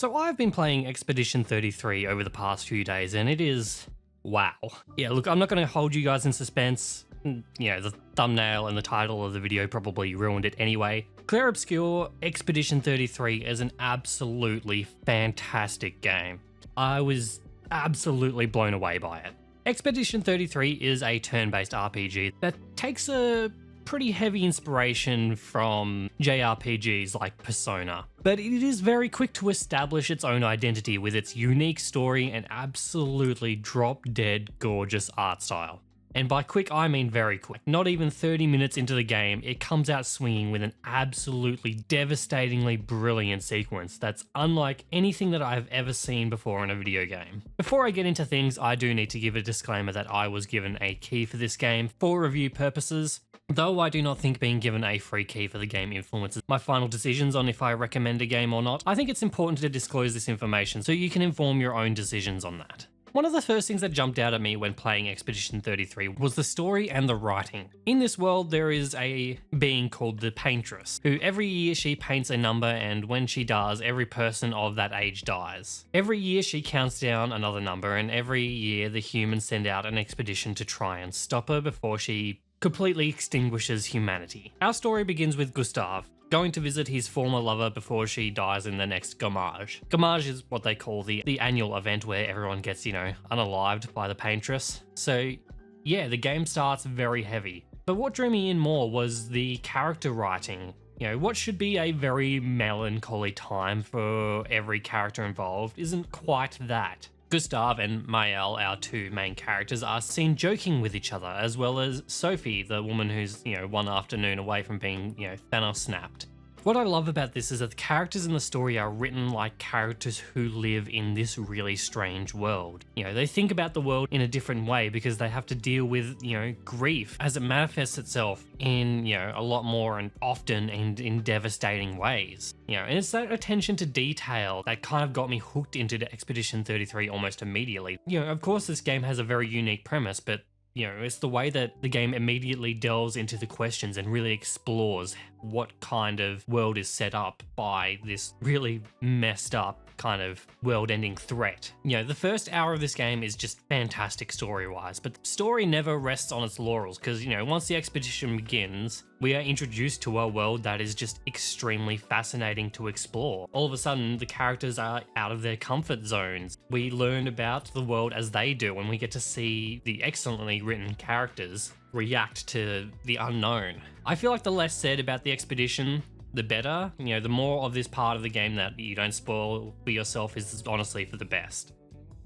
So I've been playing Expedition 33 over the past few days, and it is wow. Yeah, look, I'm not going to hold you guys in suspense. You know, the thumbnail and the title of the video probably ruined it anyway. Clair Obscur Expedition 33 is an absolutely fantastic game. I was absolutely blown away by it. Expedition 33 is a turn-based RPG that takes a pretty heavy inspiration from JRPGs like Persona, but it is very quick to establish its own identity with its unique story and absolutely drop-dead gorgeous art style. And by quick, I mean very quick. Not even 30 minutes into the game, it comes out swinging with an absolutely devastatingly brilliant sequence that's unlike anything that I've ever seen before in a video game. Before I get into things, I do need to give a disclaimer that I was given a key for this game for review purposes. Though I do not think being given a free key for the game influences my final decisions on if I recommend a game or not, I think it's important to disclose this information so you can inform your own decisions on that. One of the first things that jumped out at me when playing Expedition 33 was the story and the writing. In this world, there is a being called the Paintress, who every year she paints a number, and when she does, every person of that age dies. Every year she counts down another number, and every year the humans send out an expedition to try and stop her before she completely extinguishes humanity. Our story begins with Gustav going to visit his former lover before she dies in the next Gommage. Gommage is what they call the annual event where everyone gets, unalived by the Paintress. So yeah, the game starts very heavy. But what drew me in more was the character writing. What should be a very melancholy time for every character involved isn't quite that. Gustav and Mael, our two main characters, are seen joking with each other, as well as Sophie, the woman who's, one afternoon away from being, Thanos snapped. What I love about this is that the characters in the story are written like characters who live in this really strange world. They think about the world in a different way because they have to deal with, grief as it manifests itself in, a lot more and often and in devastating ways. And it's that attention to detail that kind of got me hooked into the Expedition 33 almost immediately. Of course this game has a very unique premise, but it's the way that the game immediately delves into the questions and really explores what kind of world is set up by this really messed up kind of world-ending threat. The first hour of this game is just fantastic story-wise, but the story never rests on its laurels because, once the expedition begins, we are introduced to a world that is just extremely fascinating to explore. All of a sudden, the characters are out of their comfort zones. We learn about the world as they do, and we get to see the excellently written characters react to the unknown. I feel like the less said about the expedition, the better. The more of this part of the game that you don't spoil for yourself is honestly for the best.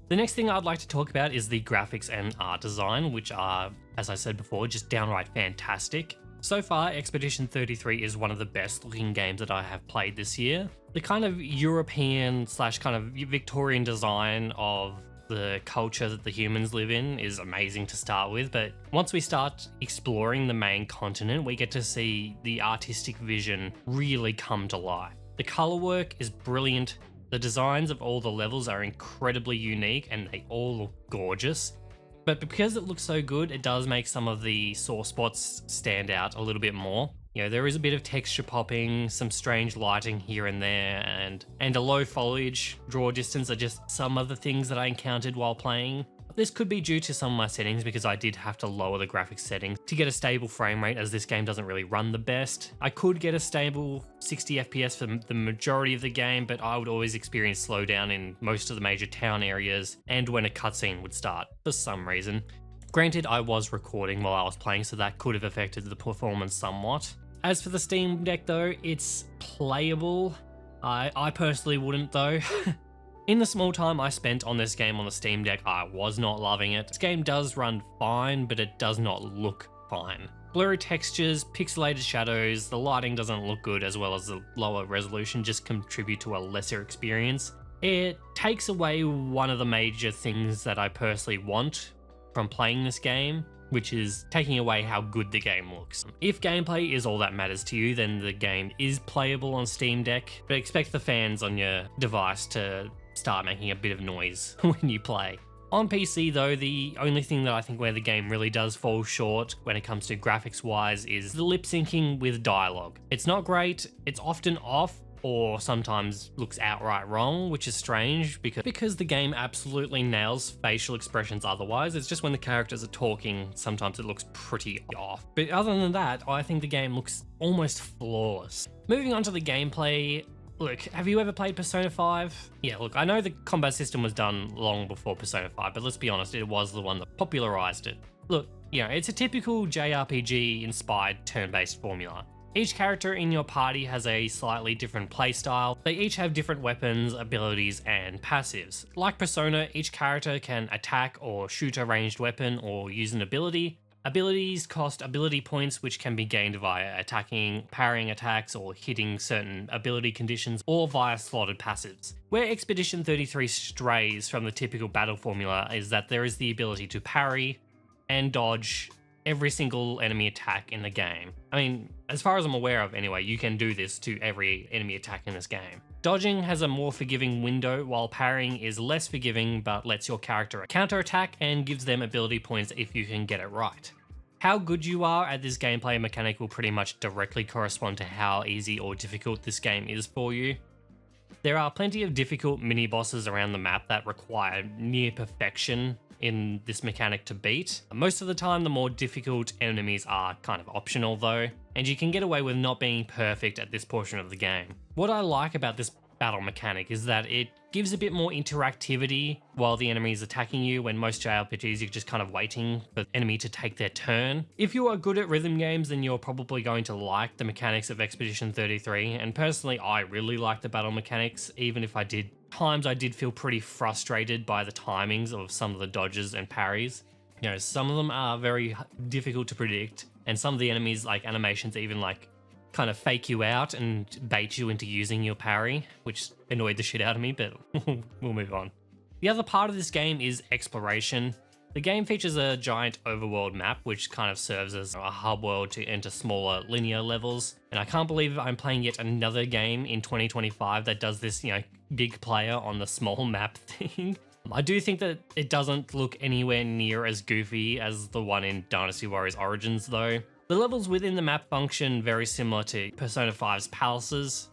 The next thing I'd like to talk about is the graphics and art design, which are, as I said before, just downright fantastic. So far, Expedition 33 is one of the best looking games that I have played this year. The kind of European / kind of Victorian design of the culture that the humans live in is amazing to start with, but once we start exploring the main continent, we get to see the artistic vision really come to life. The color work is brilliant, the designs of all the levels are incredibly unique and they all look gorgeous, but because it looks so good, it does make some of the sore spots stand out a little bit more. There is a bit of texture popping, some strange lighting here and there, and a low foliage draw distance are just some of the things that I encountered while playing. This could be due to some of my settings because I did have to lower the graphics settings to get a stable frame rate as this game doesn't really run the best. I could get a stable 60 FPS for the majority of the game, but I would always experience slowdown in most of the major town areas and when a cutscene would start for some reason. Granted, I was recording while I was playing, so that could have affected the performance somewhat. As for the Steam Deck though, it's playable. I personally wouldn't though. In the small time I spent on this game on the Steam Deck, I was not loving it. This game does run fine, but it does not look fine. Blurry textures, pixelated shadows, the lighting doesn't look good, as well as the lower resolution just contribute to a lesser experience. It takes away one of the major things that I personally want from playing this game, which is taking away how good the game looks. If gameplay is all that matters to you, then the game is playable on Steam Deck, but expect the fans on your device to start making a bit of noise when you play. On PC though, the only thing that I think where the game really does fall short when it comes to graphics wise is the lip syncing with dialogue. It's not great, it's often off, or sometimes looks outright wrong, which is strange because the game absolutely nails facial expressions otherwise. It's just when the characters are talking, sometimes it looks pretty off. But other than that, I think the game looks almost flawless. Moving on to the gameplay, look, have you ever played Persona 5? Yeah, look, I know the combat system was done long before Persona 5, but let's be honest, it was the one that popularized it. Look, you know, it's a typical JRPG-inspired turn-based formula. Each character in your party has a slightly different playstyle. They each have different weapons, abilities, and passives. Like Persona, each character can attack or shoot a ranged weapon or use an ability. Abilities cost ability points, which can be gained via attacking, parrying attacks, or hitting certain ability conditions, or via slotted passives. Where Expedition 33 strays from the typical battle formula is that there is the ability to parry and dodge every single enemy attack in the game. I mean, as far as I'm aware of anyway, you can do this to every enemy attack in this game. Dodging has a more forgiving window, while parrying is less forgiving but lets your character counterattack and gives them ability points if you can get it right. How good you are at this gameplay mechanic will pretty much directly correspond to how easy or difficult this game is for you. There are plenty of difficult mini-bosses around the map that require near perfection in this mechanic to beat. Most of the time, the more difficult enemies are kind of optional though, and you can get away with not being perfect at this portion of the game. What I like about this battle mechanic is that it gives a bit more interactivity while the enemy is attacking you, when most JRPGs you're just kind of waiting for the enemy to take their turn. If you are good at rhythm games, then you're probably going to like the mechanics of Expedition 33, and personally I really like the battle mechanics, even if I did feel pretty frustrated by the timings of some of the dodges and parries. You know, some of them are very difficult to predict, and some of the enemies, like animations, even like kind of fake you out and bait you into using your parry, which annoyed the shit out of me, but we'll move on. The other part of this game is exploration. The game features a giant overworld map, which kind of serves as a hub world to enter smaller linear levels. And I can't believe I'm playing yet another game in 2025 that does this, you know, big player on the small map thing. I do think that it doesn't look anywhere near as goofy as the one in Dynasty Warriors Origins though. The levels within the map function very similar to Persona 5's palaces.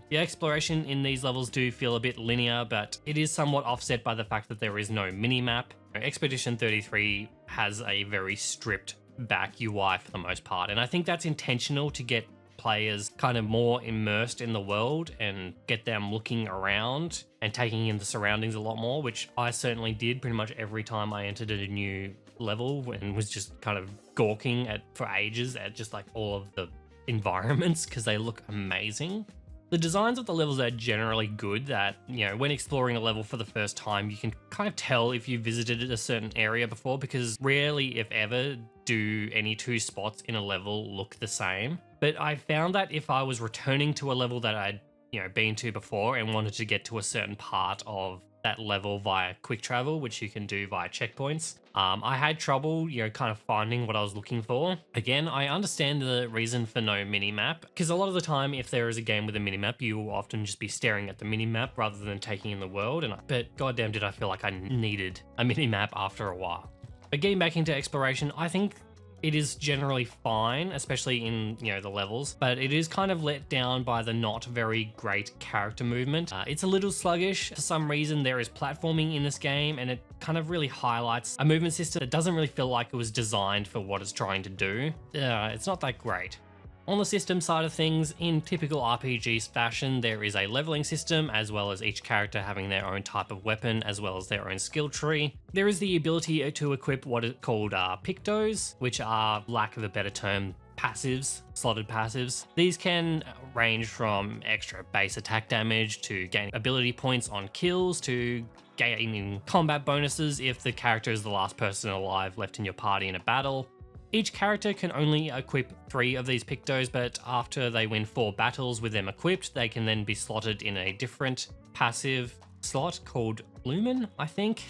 The exploration in these levels do feel a bit linear, but it is somewhat offset by the fact that there is no mini-map. Expedition 33 has a very stripped back UI for the most part, and I think that's intentional to get players kind of more immersed in the world and get them looking around and taking in the surroundings a lot more, which I certainly did pretty much every time I entered a new level, and was just kind of gawking for ages at just like all of the environments because they look amazing. The designs of the levels are generally good, that, you know, when exploring a level for the first time, you can kind of tell if you visited a certain area before, because rarely, if ever, do any two spots in a level look the same. But I found that if I was returning to a level that I'd, you know, been to before and wanted to get to a certain part of that level via quick travel, which you can do via checkpoints, I had trouble, you know, kind of finding what I was looking for. Again, I understand the reason for no mini-map, because a lot of the time, if there is a game with a mini-map, you will often just be staring at the mini-map rather than taking in the world, but goddamn did I feel like I needed a mini-map after a while. But getting back into exploration, I think it is generally fine, especially in, you know, the levels, but it is kind of let down by the not very great character movement. It's a little sluggish. For some reason, there is platforming in this game, and it kind of really highlights a movement system that doesn't really feel like it was designed for what it's trying to do. It's not that great. On the system side of things, in typical RPGs fashion, there is a leveling system, as well as each character having their own type of weapon, as well as their own skill tree. There is the ability to equip what is called pictos, which are, lack of a better term, passives, slotted passives. These can range from extra base attack damage to gain ability points on kills to gaining combat bonuses if the character is the last person alive left in your party in a battle. Each character can only equip 3 of these pictos, but after they win 4 battles with them equipped, they can then be slotted in a different passive slot called Lumen, I think.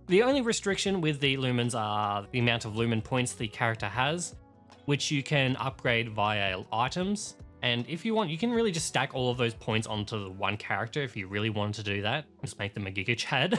The only restriction with the Lumens are the amount of Lumen points the character has, which you can upgrade via items. And if you want, you can really just stack all of those points onto the one character if you really wanted to do that. Just make them a Giga Chad.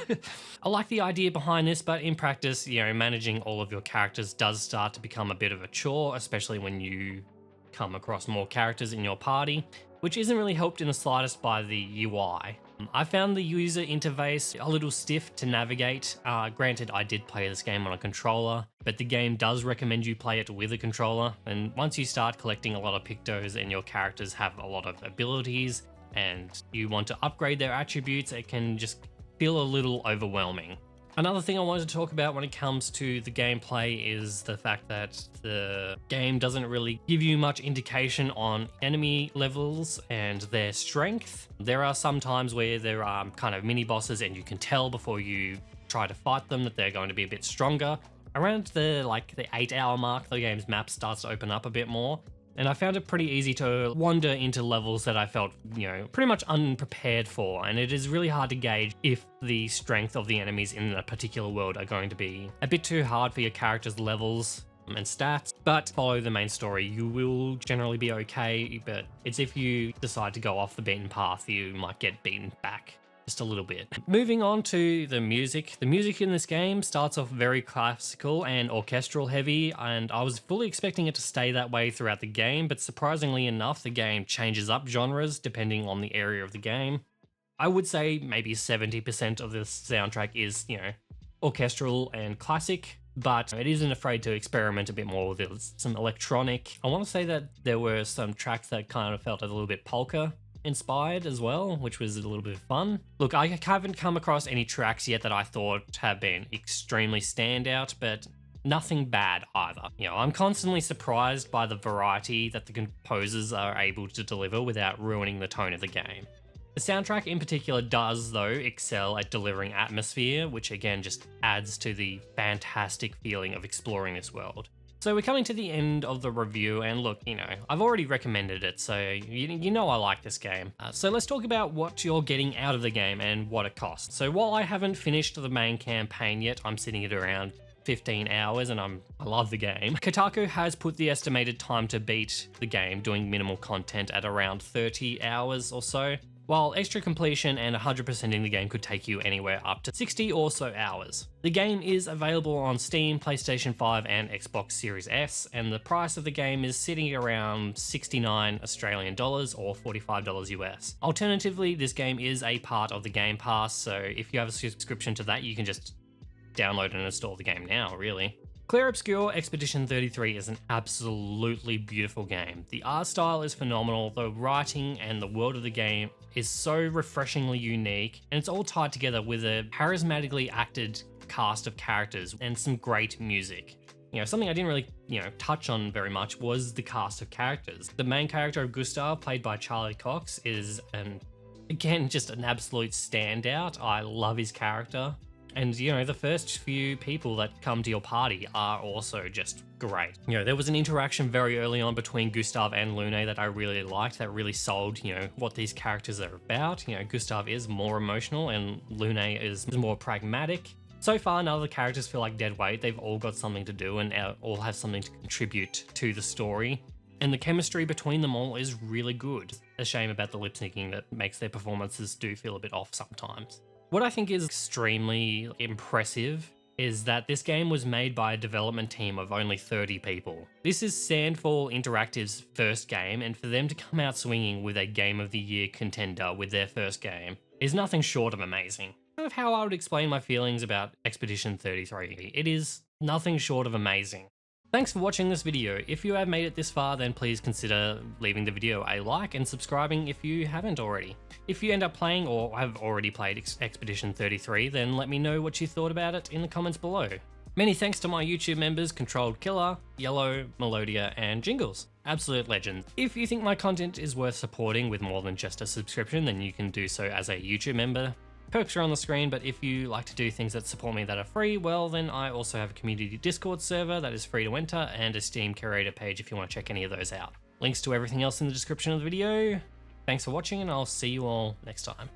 I like the idea behind this, but in practice, you know, managing all of your characters does start to become a bit of a chore, especially when you come across more characters in your party, which isn't really helped in the slightest by the UI. I found the user interface a little stiff to navigate. Granted, I did play this game on a controller, but the game does recommend you play it with a controller, and once you start collecting a lot of pictos and your characters have a lot of abilities, and you want to upgrade their attributes, it can just feel a little overwhelming. Another thing I wanted to talk about when it comes to the gameplay is the fact that the game doesn't really give you much indication on enemy levels and their strength. There are some times where there are kind of mini bosses and you can tell before you try to fight them that they're going to be a bit stronger. Around the 8-hour mark, the game's map starts to open up a bit more. And I found it pretty easy to wander into levels that I felt, pretty much unprepared for. And it is really hard to gauge if the strength of the enemies in a particular world are going to be a bit too hard for your character's levels and stats. But follow the main story. You will generally be okay, but it's if you decide to go off the beaten path, you might get beaten back just a little bit. Moving on to the music. The music in this game starts off very classical and orchestral heavy, and I was fully expecting it to stay that way throughout the game, but surprisingly enough, the game changes up genres depending on the area of the game. I would say maybe 70% of this soundtrack is, orchestral and classic, but it isn't afraid to experiment a bit more with it. Some electronic. I want to say that there were some tracks that kind of felt a little bit polka inspired as well, which was a little bit of fun. Look, I haven't come across any tracks yet that I thought have been extremely standout, but nothing bad either. I'm constantly surprised by the variety that the composers are able to deliver without ruining the tone of the game. The soundtrack in particular does, though, excel at delivering atmosphere, which again just adds to the fantastic feeling of exploring this world. So we're coming to the end of the review, and look, I've already recommended it, so you know I like this game. So let's talk about what you're getting out of the game and what it costs. So while I haven't finished the main campaign yet, I'm sitting at around 15 hours and I love the game. Kotaku has put the estimated time to beat the game doing minimal content at around 30 hours or so, while extra completion and 100%ing the game could take you anywhere up to 60 or so hours. The game is available on Steam, PlayStation 5 and Xbox Series S, and the price of the game is sitting around 69 Australian dollars or $45 US. Alternatively, this game is a part of the Game Pass, so if you have a subscription to that, you can just download and install the game now, really. Clair Obscur Expedition 33 is an absolutely beautiful game. The art style is phenomenal, the writing and the world of the game is so refreshingly unique, and it's all tied together with a charismatically acted cast of characters and some great music. Something I didn't really, touch on very much was the cast of characters. The main character of Gustav, played by Charlie Cox, is again just an absolute standout. I love his character. And, the first few people that come to your party are also just great. There was an interaction very early on between Gustav and Lune that I really liked, that really sold, what these characters are about. Gustav is more emotional and Lune is more pragmatic. So far, none of the characters feel like dead weight. They've all got something to do and all have something to contribute to the story. And the chemistry between them all is really good. A shame about the lip syncing that makes their performances do feel a bit off sometimes. What I think is extremely impressive is that this game was made by a development team of only 30 people. This is Sandfall Interactive's first game, and for them to come out swinging with a Game of the Year contender with their first game is nothing short of amazing. Kind of how I would explain my feelings about Expedition 33. It is nothing short of amazing. Thanks for watching this video. If you have made it this far, then please consider leaving the video a like and subscribing if you haven't already. If you end up playing or have already played Expedition 33, then let me know what you thought about it in the comments below. Many thanks to my YouTube members Controlled Killer, Yellow, Melodia, and Jingles. Absolute legends. If you think my content is worth supporting with more than just a subscription, then you can do so as a YouTube member. Perks are on the screen, but if you like to do things that support me that are free, well then I also have a community Discord server that is free to enter and a Steam curator page if you want to check any of those out. Links to everything else in the description of the video. Thanks for watching and I'll see you all next time.